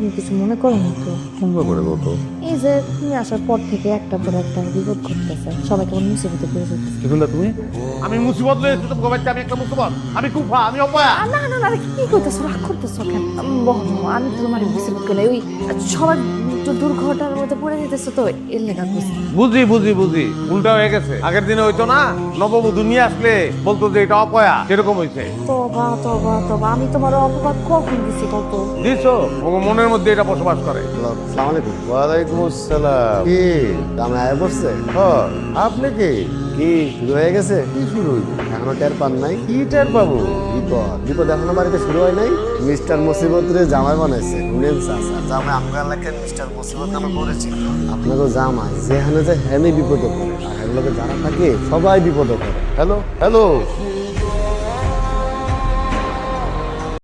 তুমি কিছু মনে করো না তো? সুন্দর করে বলতো। এই যে তুমি আসার পর থেকে একটা পর একটা বিপদ ঘটতেছে, সবাই কেমন মুসিবতে পড়ে যেতেছে। কি বললা তুমি? আমি মুসিবত লয়েছি তো বাচ্চা, আমি একটা মুসিবত, আমি কুফা, আমি অপয়া। না না না, কি করতেছো, রাগ করতেছো কেন? বহন, আমি তো তোমার মুসিবত কেন, ওই সবাই একটু দুর্ঘটনার মধ্যে পড়ে যেতেছে তো এর লেখা বুঝি। বুঝি বুঝি বুঝি, উল্টা হয়ে গেছে। আগের দিনে হইতো না, নববধূ নিয়ে আসলে বলতো যে এটা অপয়া, সেরকম হয়েছে। তবা তবা তবা, আমি তোমার অপবাদ কখন দিছি কত? দিছো, মনের মধ্যে এটা বসবাস করে। আসসালামু আলাইকুম। ওয়ালাইকুম আসসালাম। কি দামে আয় বসছে? আপনি কি শুরু হয়ে গেছে? কি শুরু হইব? এখনো টের পান নাই? কি টের পাবো? বিপদ এখনো বাড়িতে শুরু হয় নাই। মিস্টার মুসিবত রে জামাই বানাইছে। শুনেন চাচা, জামাই আমগা এলাকায় মিস্টার মুসিবত নামে পড়েছিল। আপনারও জামাই যেখানে যায় হেনে বিপদে পড়ে, আর এর লগে যারা থাকে সবাই বিপদে পড়ে। Hello hello